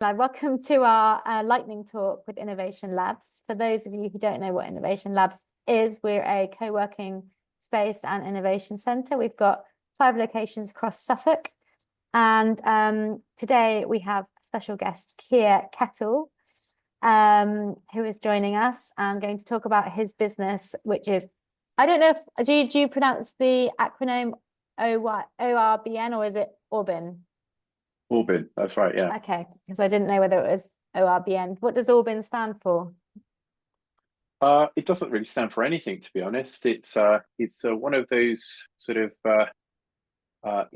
Welcome to our lightning talk with Innovation Labs. For those of you who don't know what Innovation Labs is, we're a co-working space and innovation centre. We've got 5 locations across Suffolk. And today we have special guest Keir Kettle, who is joining us and going to talk about his business, which is, I don't know if, do you pronounce the acronym ORBN or is it Orbn? Orbn, that's right, yeah. Okay, because I didn't know whether it was ORBN. What does Orbn stand for? It doesn't really stand for anything, to be honest. It's one of those sort of I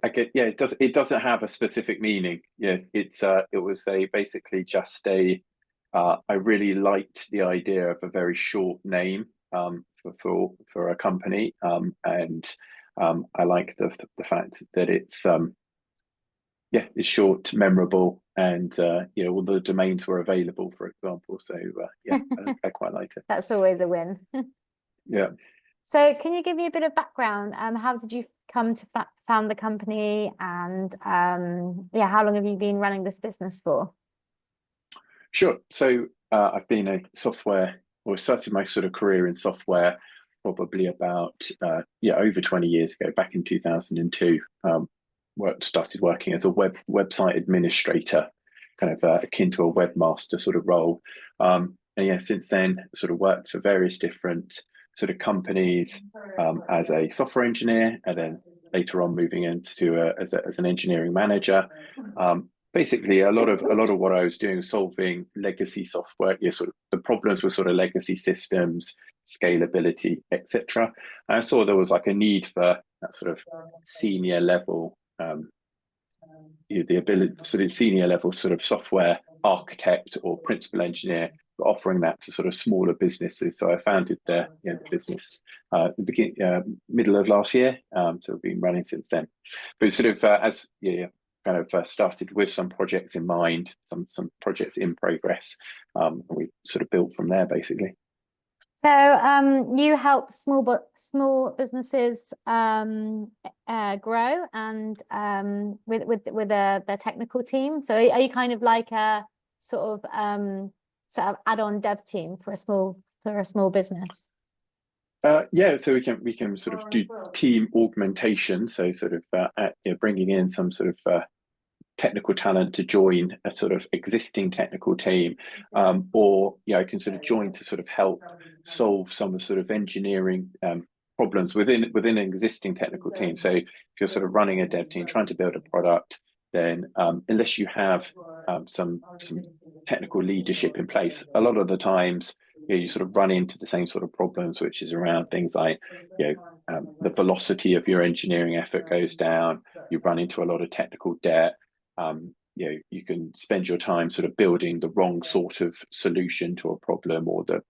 get, yeah, it doesn't have a specific meaning. Yeah, it was basically just I really liked the idea of a very short name for a company, and I like the fact that it's it's short, memorable, and all the domains were available, for example. So I quite liked it. That's always a win. Yeah. So can you give me a bit of background? How did you come to found the company, and how long have you been running this business for? Sure. So I've been a software, or started my sort of career in software probably about over 20 years ago, back in 2002. Started working as a website administrator, kind of akin to a webmaster sort of role. And since then, sort of worked for various different sort of companies as a software engineer, and then later on moving into as an engineering manager. Basically, a lot of what I was doing was solving legacy software. Sort of the problems were sort of legacy systems, scalability, etc. And I saw there was like a need for that sort of senior level. The ability, sort of senior level sort of software architect or principal engineer, offering that to sort of smaller businesses. So I founded the business middle of last year. So we've been running since then. But sort of started with some projects in mind, some projects in progress. And we sort of built from there, basically. So you help small businesses grow and with the technical team. So are you kind of like a sort of add-on dev team for a small business? So we can sort of do team augmentation. So sort of bringing in some sort of technical talent to join a sort of existing technical team, or I can sort of join to sort of help solve some of the sort of engineering problems within an existing technical team. So if you're sort of running a dev team trying to build a product, then unless you have some technical leadership in place, a lot of the times you sort of run into the same sort of problems, which is around things like the velocity of your engineering effort goes down. You run into a lot of technical debt. You can spend your time sort of building the wrong sort of solution to a problem, or the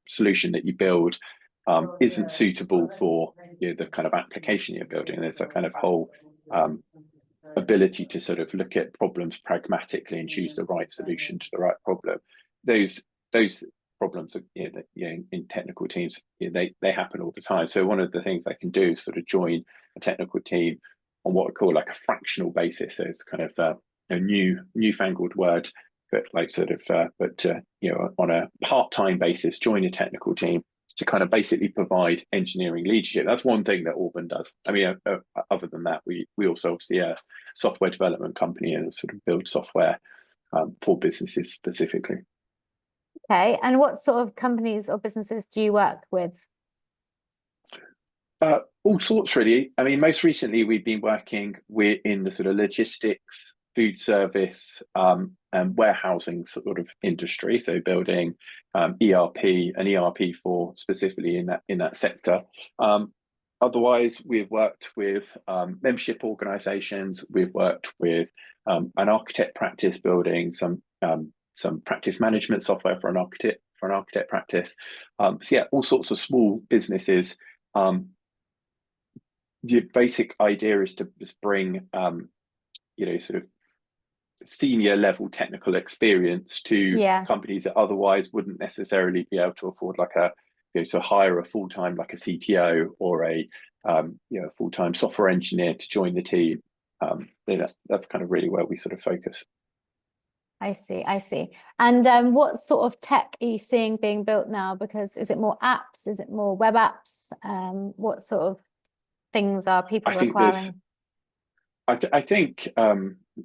solution that you build isn't suitable for the kind of application you're building. There's a kind of whole ability to sort of look at problems pragmatically and choose the right solution to the right problem. Those problems are, in technical teams, they happen all the time. So one of the things I can do is sort of join a technical team on what we call like a fractional basis. So it's kind of a newfangled word, but like sort of on a part-time basis, join a technical team to kind of basically provide engineering leadership. That's one thing that Orbn does. I mean, other than that, we also obviously a software development company and sort of build software for businesses specifically. Okay, and what sort of companies or businesses do you work with? All sorts, really. I mean, most recently we've been working in the sort of logistics, food service, and warehousing sort of industry. So building an ERP for specifically in that sector. Otherwise, we've worked with membership organisations. We've worked with an architect practice building some practice management software for an architect practice. All sorts of small businesses. The basic idea is to just bring sort of senior level technical experience to companies that otherwise wouldn't necessarily be able to afford to hire a full-time like a CTO or a full-time software engineer to join the team. That's kind of really where we sort of focus. I see, I see. And what sort of tech are you seeing being built now? Because is it more apps? Is it more web apps? What sort of things are people I think there's requiring? I think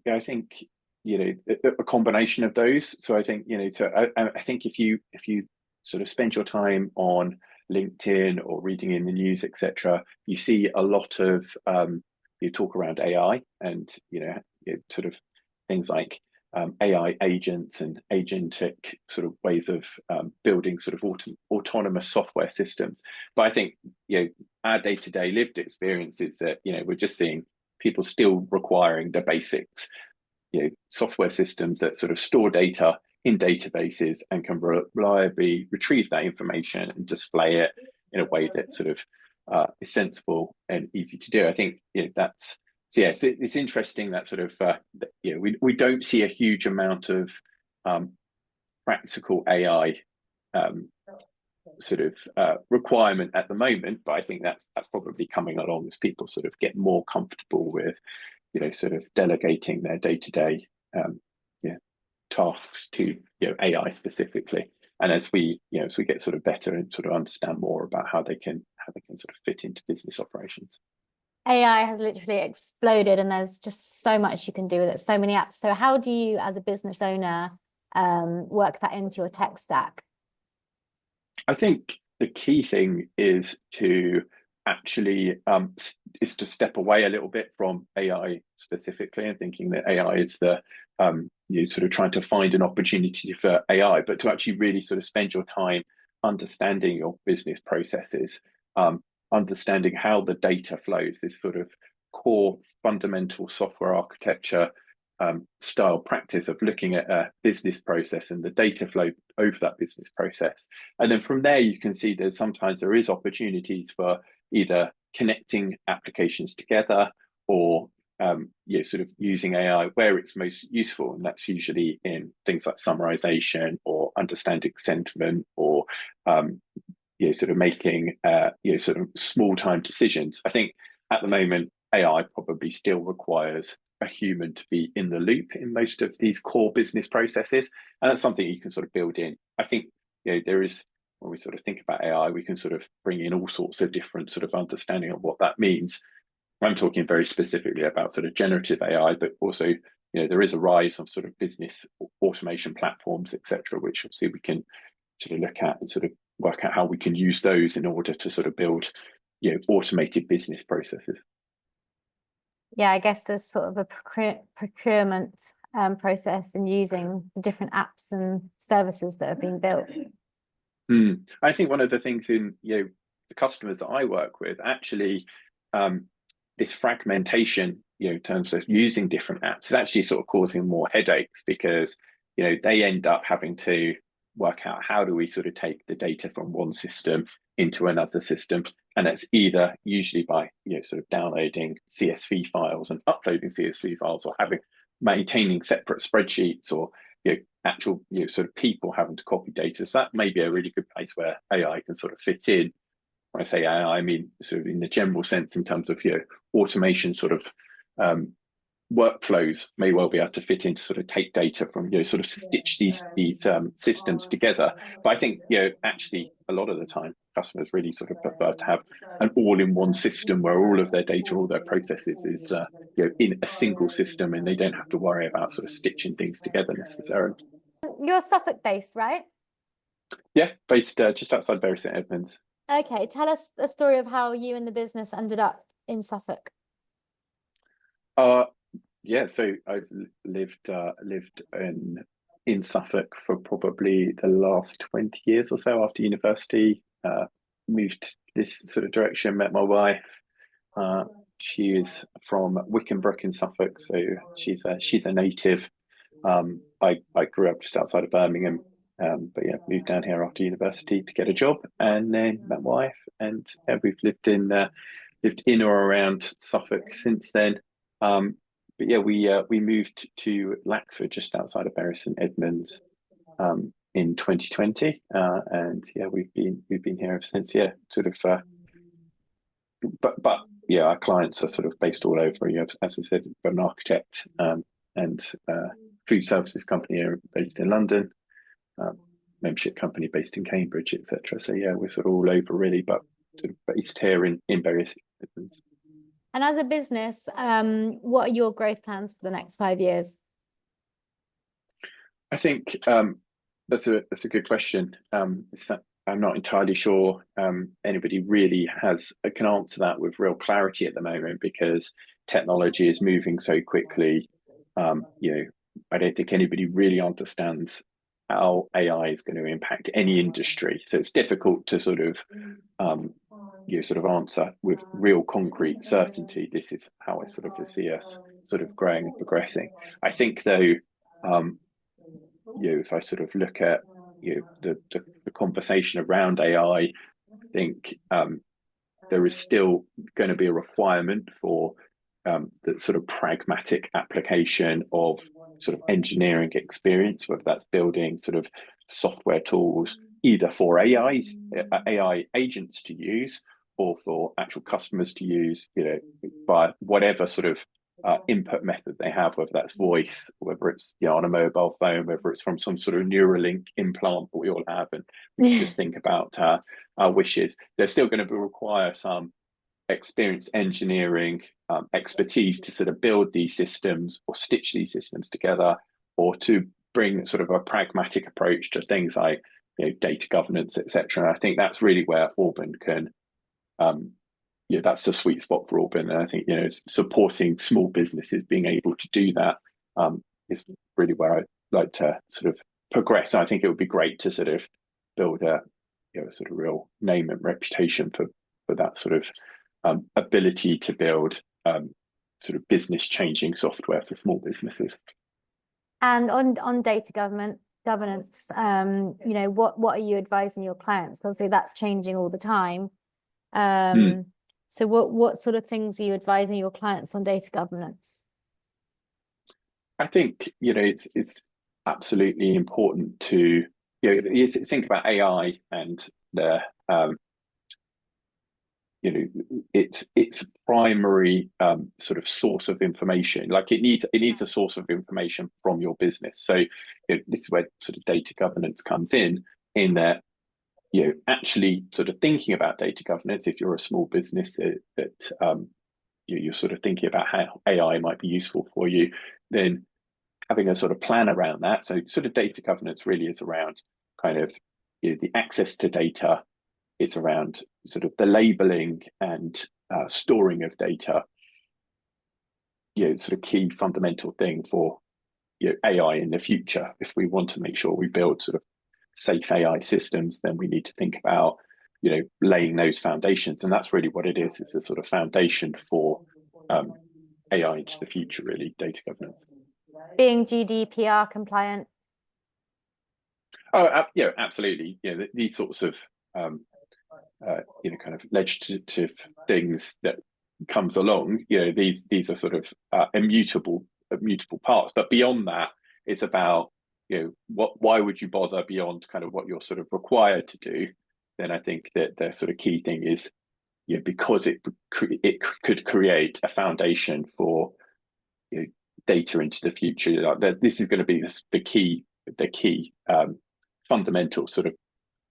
yeah, I think a combination of those. So I think I think if you sort of spend your time on LinkedIn or reading in the news, etc., you see a lot of you talk around AI and sort of things like AI agents and agentic sort of ways of building sort of autonomous software systems. But I think our day-to-day lived experience is that we're just seeing people still requiring the basics, software systems that sort of store data in databases and can reliably retrieve that information and display it in a way that sort of is sensible and easy to do. I think that's so. Yeah, it's interesting that sort of we don't see a huge amount of practical AI sort of requirement at the moment, but I think that's probably coming along as people sort of get more comfortable with sort of delegating their day-to-day tasks to AI specifically. And as we get sort of better and sort of understand more about how they can sort of fit into business operations. AI has literally exploded and there's just so much you can do with it, so many apps. So how do you, as a business owner, work that into your tech stack? I think the key thing is to actually is to step away a little bit from AI specifically and thinking that AI is the you sort of trying to find an opportunity for AI, but to actually really sort of spend your time understanding your business processes, understanding how the data flows, this sort of core fundamental software architecture style practice of looking at a business process and the data flow over that business process. And then from there, you can see that sometimes there is opportunities for either connecting applications together or sort of using AI where it's most useful. And that's usually in things like summarization or understanding sentiment or sort of making sort of small time decisions. I think at the moment, AI probably still requires a human to be in the loop in most of these core business processes. And that's something you can sort of build in. I think there is, when we sort of think about AI, we can sort of bring in all sorts of different sort of understanding of what that means. I'm talking very specifically about sort of generative AI, but also there is a rise of sort of business automation platforms, etc., which obviously we can sort of look at and sort of work out how we can use those in order to sort of build automated business processes. Yeah, I guess there's sort of a procurement process in using the different apps and services that are being built. I think one of the things in the customers that I work with, actually, this fragmentation, in terms of using different apps, is actually sort of causing more headaches because they end up having to work out how do we sort of take the data from one system into another system, and that's either usually by sort of downloading CSV files and uploading CSV files, or maintaining separate spreadsheets, or actual sort of people having to copy data. So that may be a really good place where AI can sort of fit in. When I say AI, I mean sort of in the general sense in terms of automation sort of workflows may well be able to fit in to sort of take data from sort of stitch these systems together. But I think actually a lot of the time customers really sort of prefer to have an all-in-one system where all of their data, all their processes is in a single system, and they don't have to worry about sort of stitching things together necessarily. You're Suffolk based, right? Yeah, based just outside Bury St Edmunds. Okay, tell us the story of how you and the business ended up in Suffolk. Yeah, so I've lived in Suffolk for probably the last 20 years or so after university. Moved this sort of direction, met my wife. She is from Wickenbrook in Suffolk, so she's a native. I grew up just outside of Birmingham, but yeah, moved down here after university to get a job, and then met my wife, and we've lived in or around Suffolk since then. But yeah, we moved to Lackford, just outside of Bury St Edmunds, in 2020, and yeah, we've been here ever since. Yeah, sort of. But yeah, our clients are sort of based all over. As I said, we've got an architect, and food services company here based in London, membership company based in Cambridge, etc. So yeah, we're sort of all over really, but sort of based here in various Midlands. And as a business, what are your growth plans for the next 5 years? I think that's a good question. I'm not entirely sure anybody really can answer that with real clarity at the moment, because technology is moving so quickly. I don't think anybody really understands how AI is going to impact any industry. So it's difficult to sort of answer with real concrete certainty. This is how I sort of see us sort of growing and progressing. I think though, if I sort of look at the conversation around AI, I think there is still going to be a requirement for the sort of pragmatic application of sort of engineering experience, whether that's building sort of software tools either for AI agents to use or for actual customers to use, by whatever sort of input method they have, whether that's voice, whether it's on a mobile phone, whether it's from some sort of Neuralink implant that we all have, and we can just think about our wishes. They're still going to require some experienced engineering expertise to sort of build these systems or stitch these systems together, or to bring sort of a pragmatic approach to things like data governance, etc. I think that's really where Orbn can that's the sweet spot for Orbn. And I think supporting small businesses being able to do that is really where I'd like to sort of progress. And I think it would be great to sort of build a sort of real name and reputation for that sort of ability to build sort of business changing software for small businesses. And on data governance, what are you advising your clients? Obviously, that's changing all the time. So what sort of things are you advising your clients on data governance? I think it's absolutely important to you think about AI and the its primary sort of source of information. Like it needs a source of information from your business. So this is where sort of data governance comes in that actually sort of thinking about data governance. If you're a small business that you're sort of thinking about how AI might be useful for you, then having a sort of plan around that. So sort of data governance really is around kind of the access to data. It's around sort of the labeling and storing of data. Sort of key fundamental thing for AI in the future. If we want to make sure we build sort of safe AI systems, then we need to think about laying those foundations. And that's really what it is. It's a sort of foundation for AI into the future, really, data governance. Being GDPR compliant. Oh, absolutely. These sorts of kind of legislative things that comes along. These are sort of immutable parts. But beyond that, it's about why would you bother beyond kind of what you're sort of required to do? Then I think that the sort of key thing is because it could create a foundation for data into the future. This is going to be the key fundamental sort of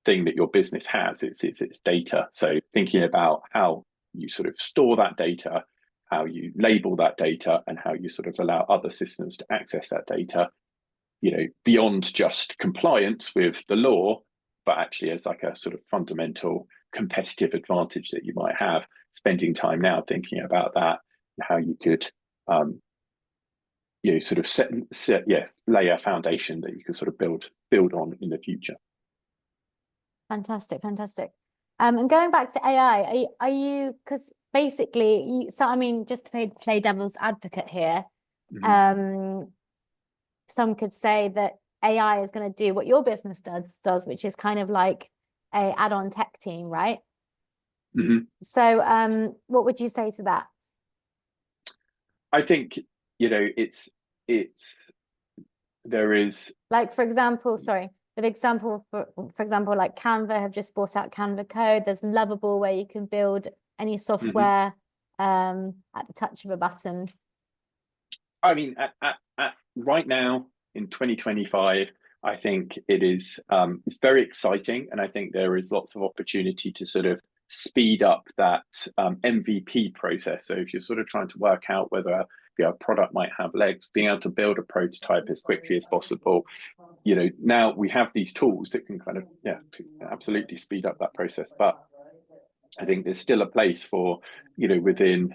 thing that your business has. It's data. So thinking about how you sort of store that data, how you label that data, and how you sort of allow other systems to access that data, beyond just compliance with the law, but actually as like a sort of fundamental competitive advantage that you might have, spending time now thinking about that and how you could sort of lay a foundation that you can sort of build on in the future. Fantastic. And going back to AI, are you, because basically just to play devil's advocate here, some could say that AI is going to do what your business does, which is kind of like a add-on tech team, right? So what would you say to that? I think there is, like, for example, like Canva have just brought out Canva Code. There's Lovable, where you can build any software at the touch of a button. I mean, at right now, in 2025, I think it is it's very exciting, and I think there is lots of opportunity to sort of speed up that MVP process. So if you're sort of trying to work out whether a product might have legs, being able to build a prototype as quickly as possible. Now we have these tools that can kind of absolutely speed up that process. But I think there's still a place for within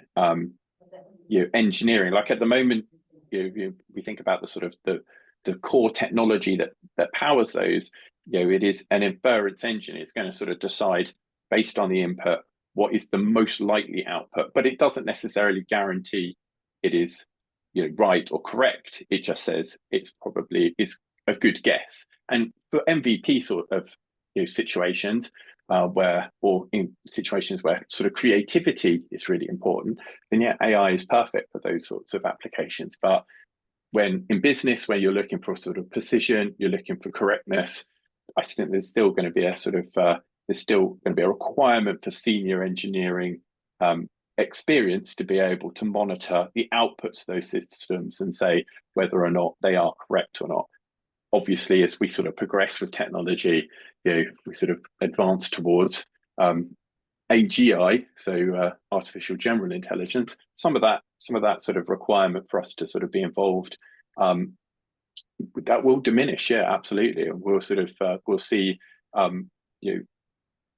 engineering. Like at the moment, we think about the sort of the core technology that powers those. It is an inference engine. It's going to sort of decide based on the input what is the most likely output, but it doesn't necessarily guarantee it is right or correct. It just says it's probably is a good guess. And for MVP sort of situations or in situations where sort of creativity is really important, then AI is perfect for those sorts of applications. But when in business, where you're looking for sort of precision, you're looking for correctness, I think there's still going to be a sort of there's still going to be a requirement for senior engineering experience to be able to monitor the outputs of those systems and say whether or not they are correct or not. Obviously, as we sort of progress with technology, we sort of advance towards AGI, so artificial general intelligence. Some of that sort of requirement for us to sort of be involved, that will diminish. Yeah, absolutely, and we'll sort of we'll see.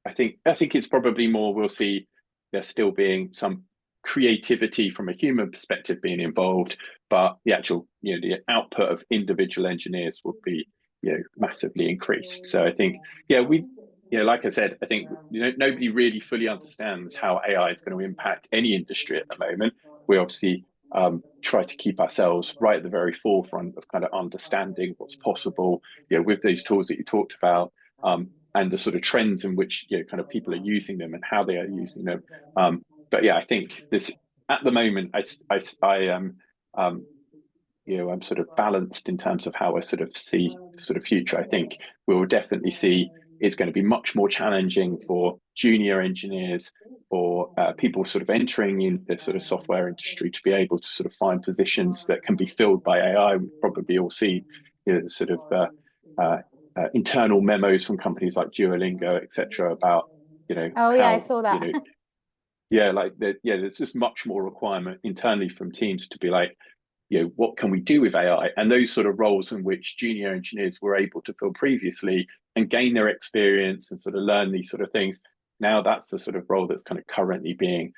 I think it's probably more. We'll see there still being some creativity from a human perspective being involved, but the actual the output of individual engineers will be massively increased. So I think like I said, I think nobody really fully understands how AI is going to impact any industry at the moment. We obviously try to keep ourselves right at the very forefront of kind of understanding what's possible with these tools that you talked about, and the sort of trends in which kind of people are using them and how they are using them. But I think this at the moment, I am I'm sort of balanced in terms of how I sort of see the sort of future. I think we will definitely see it's going to be much more challenging for junior engineers or people sort of entering in the sort of software industry to be able to sort of find positions that can be filled by AI. We've probably all seen the sort of internal memos from companies like Duolingo, etc., about Oh yeah, I saw that. There's just much more requirement internally from teams to be like, what can we do with AI? And those sort of roles in which junior engineers were able to fill previously and gain their experience and sort of learn these sort of things. Now that's the sort of role that's kind of currently being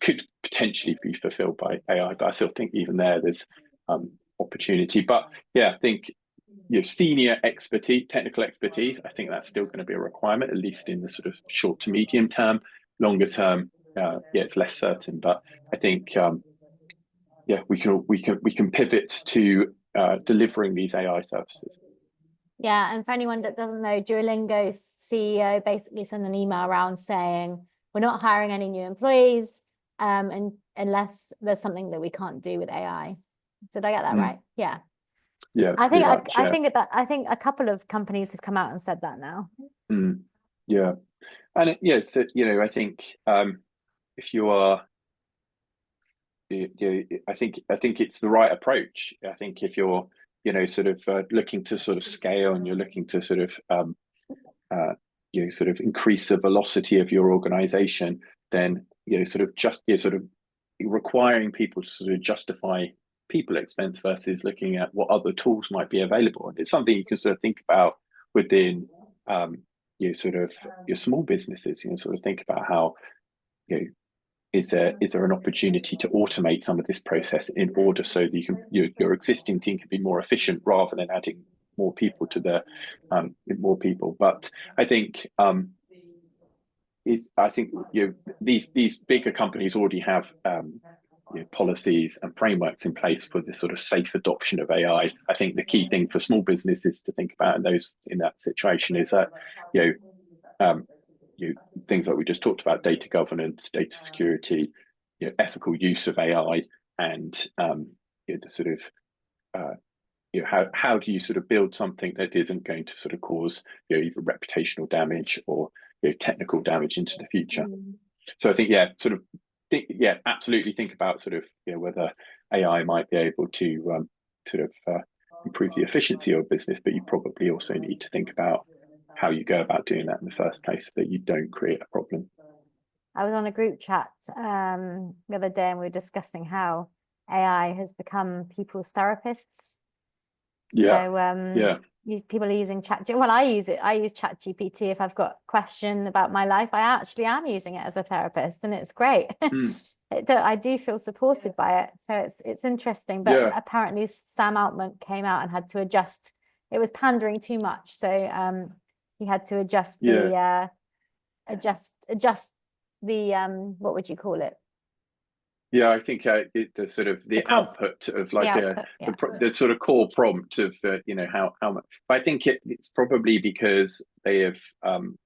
could potentially be fulfilled by AI. But I still think even there's opportunity. But I think senior expertise, technical expertise, I think that's still going to be a requirement, at least in the sort of short to medium term. Longer term, it's less certain. But I think we can pivot to delivering these AI services. Yeah, and for anyone that doesn't know, Duolingo's CEO basically sent an email around saying we're not hiring any new employees, and unless there's something that we can't do with AI. Did I get that right? Yeah. Yeah, I think a couple of companies have come out and said that now. Yeah, and so I think if you are, I think it's the right approach. I think if you're sort of looking to sort of scale and you're looking to sort of sort of increase the velocity of your organization, then sort of requiring people to sort of justify people expense versus looking at what other tools might be available. And it's something you can sort of think about within sort of your small businesses. Sort of think about how is there an opportunity to automate some of this process in order so that your existing team can be more efficient rather than adding more people to the more people. But I think these bigger companies already have policies and frameworks in place for this sort of safe adoption of AI. I think the key thing for small businesses to think about in that situation is that things like we just talked about: data governance, data security, ethical use of AI, and the sort of how do you sort of build something that isn't going to sort of cause either reputational damage or technical damage into the future. So I think absolutely think about sort of whether AI might be able to sort of improve the efficiency of your business, but you probably also need to think about how you go about doing that in the first place so that you don't create a problem. I was on a group chat the other day and we were discussing how AI has become people's therapists. Yeah. So people are using well, I use it. I use ChatGPT if I've got a question about my life. I actually am using it as a therapist and it's great. I do feel supported by it. So it's interesting. But apparently Sam Altman came out and had to adjust. It was pandering too much. So he had to adjust the adjust the what would you call it? Yeah, I think the sort of the output of like the sort of core prompt of you know how much. But I think it's probably because they have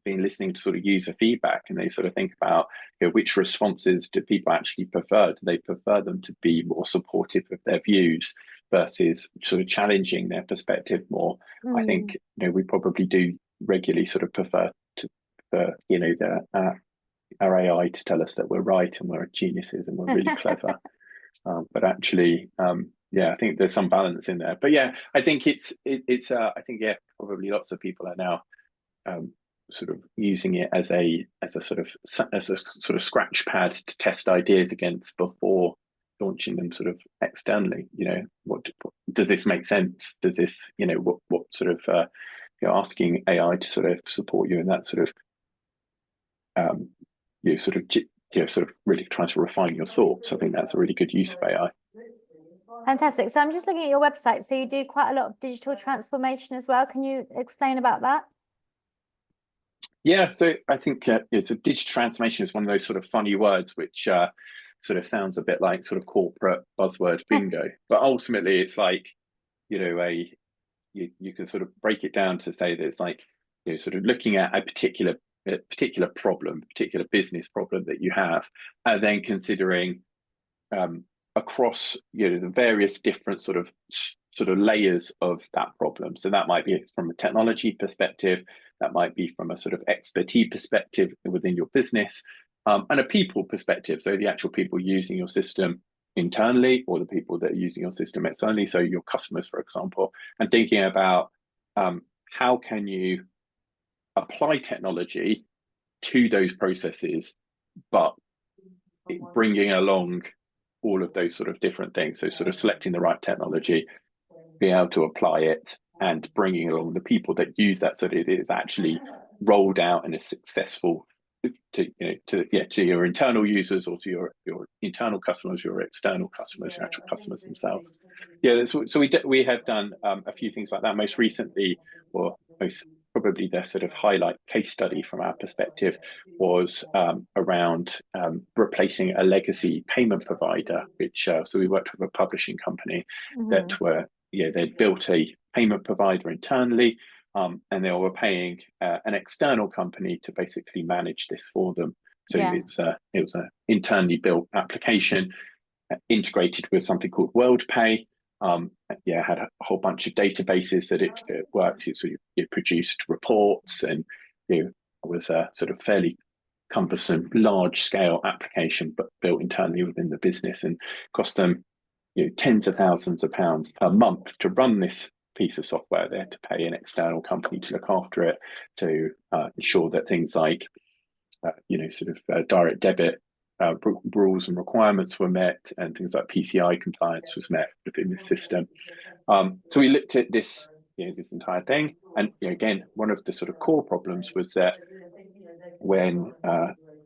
been listening to sort of user feedback and they sort of think about, you know, which responses do people actually prefer? Do they prefer them to be more supportive of their views versus sort of challenging their perspective more? I think, you know, we probably do regularly sort of prefer to you know our AI to tell us that we're right and we're geniuses and we're really clever. But actually, I think there's some balance in there. But yeah, I think I think probably lots of people are now sort of using it as a sort of scratch pad to test ideas against before launching them sort of externally. You know, what does this make sense? Does this, you know, what sort of you're asking AI to sort of support you in that sort of you sort of really trying to refine your thoughts. I think that's a really good use of AI. Fantastic. So I'm just looking at your website. So you do quite a lot of digital transformation as well. Can you explain about that? Yeah, so I think so digital transformation is one of those sort of funny words which sort of sounds a bit like sort of corporate buzzword bingo, but ultimately it's like, you know, you can sort of break it down to say that it's like, you know, sort of looking at a particular problem, particular business problem that you have, and then considering across, you know, the various different sort of layers of that problem. So that might be from a technology perspective, that might be from a sort of expertise perspective within your business, and a people perspective. So the actual people using your system internally or the people that are using your system externally. So your customers, for example, and thinking about how can you apply technology to those processes, but bringing along all of those sort of different things. So sort of selecting the right technology, being able to apply it, and bringing along the people that use that so that it is actually rolled out and is successful to your internal users or to your internal customers, your external customers, your actual customers themselves. Yeah, so we have done a few things like that. Most recently, or most probably the sort of highlight case study from our perspective was around replacing a legacy payment provider, which so we worked with a publishing company that were they'd built a payment provider internally, and they were paying an external company to basically manage this for them. So it was an internally built application integrated with something called WorldPay. Had a whole bunch of databases that it worked. It produced reports, and it was a sort of fairly cumbersome, large-scale application, but built internally within the business, and cost them tens of thousands of pounds per month to run this piece of software. They had to pay an external company to look after it, to ensure that things like direct debit rules and requirements were met, and things like PCI compliance was met within the system. So we looked at this entire thing, and again, one of the sort of core problems was that when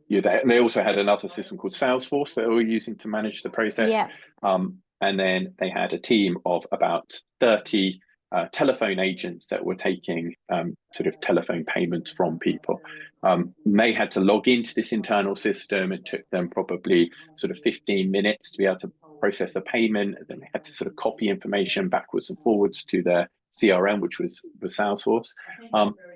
they also had another system called Salesforce that they were using to manage the process. And then they had a team of about 30 telephone agents that were taking sort of telephone payments from people. They had to log into this internal system. It took them probably sort of 15 minutes to be able to process a payment. And then they had to sort of copy information backwards and forwards to their CRM, which was Salesforce.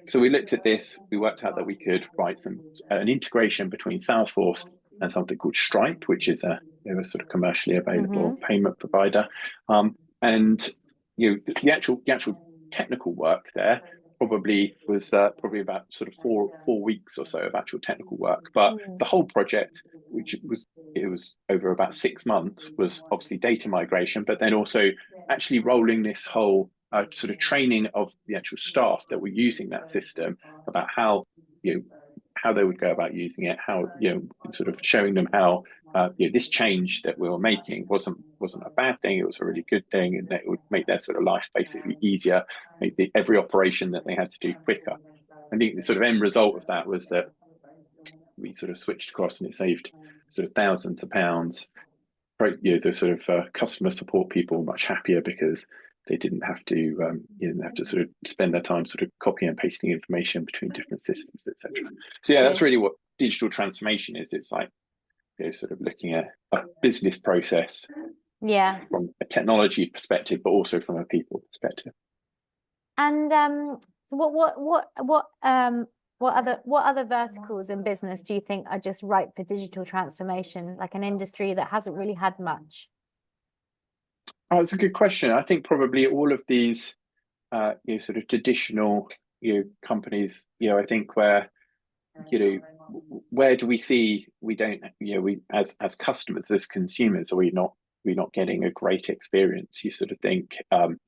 So we looked at this. We worked out that we could write an integration between Salesforce and something called Stripe, which is a sort of commercially available payment provider. And the actual technical work there probably was probably about sort of four weeks or so of actual technical work. But the whole project, which was over about 6 months, was obviously data migration, but then also actually rolling this whole sort of training of the actual staff that were using that system about how how they would go about using it, how sort of showing them how this change that we were making wasn't a bad thing, it was a really good thing, and that it would make their sort of life basically easier, make every operation that they had to do quicker. I think the sort of end result of that was that we sort of switched across, and it saved sort of thousands of pounds. The sort of customer support people much happier because they didn't have to sort of spend their time sort of copying and pasting information between different systems, etc. So yeah, that's really what digital transformation is. It's like sort of looking at a business process, from a technology perspective, but also from a people perspective. And so what other verticals in business do you think are just ripe for digital transformation, like an industry that hasn't really had much? Oh, it's a good question. I think probably all of these sort of traditional companies, I think where do we see we don't we as customers, as consumers, are we not getting a great experience? You sort of think on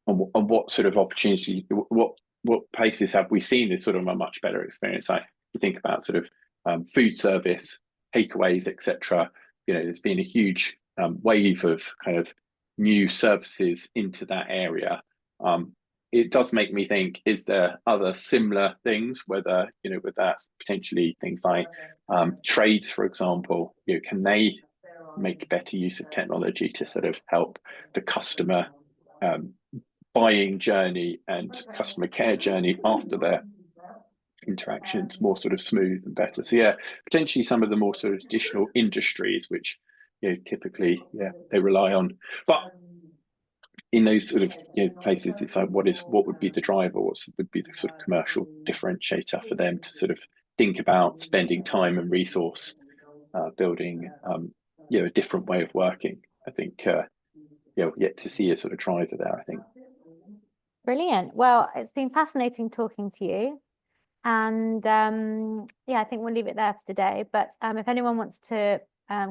what sort of opportunity, what places have we seen this sort of a much better experience? Like you think about sort of food service, takeaways, etc. There's been a huge wave of kind of new services into that area. It does make me think, is there other similar things, whether with that potentially things like trades, for example, can they make better use of technology to sort of help the customer buying journey and customer care journey after their interactions more sort of smooth and better? So yeah, potentially some of the more sort of traditional industries which typically they rely on, but in those sort of places, it's like what would be the driver, what would be the sort of commercial differentiator for them to sort of think about spending time and resource building a different way of working. I think yet to see a sort of driver there, I think. Brilliant. Well, it's been fascinating talking to you. And I think we'll leave it there for today. But if anyone wants to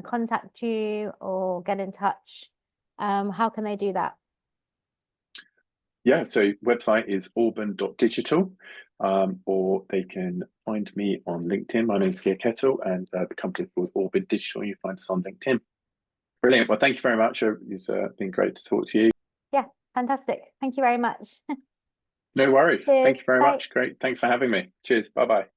contact you or get in touch, how can they do that? Yeah, so website is orbn.digital, or they can find me on LinkedIn. My name is Keir Kettle, and the company is called Orbn Digital. You find us on LinkedIn. Brilliant. Well, thank you very much. It's been great to talk to you. Yeah, fantastic. Thank you very much. No worries. Cheers. Thank you very Bye. much. Great. Thanks for having me. Cheers. Bye-bye.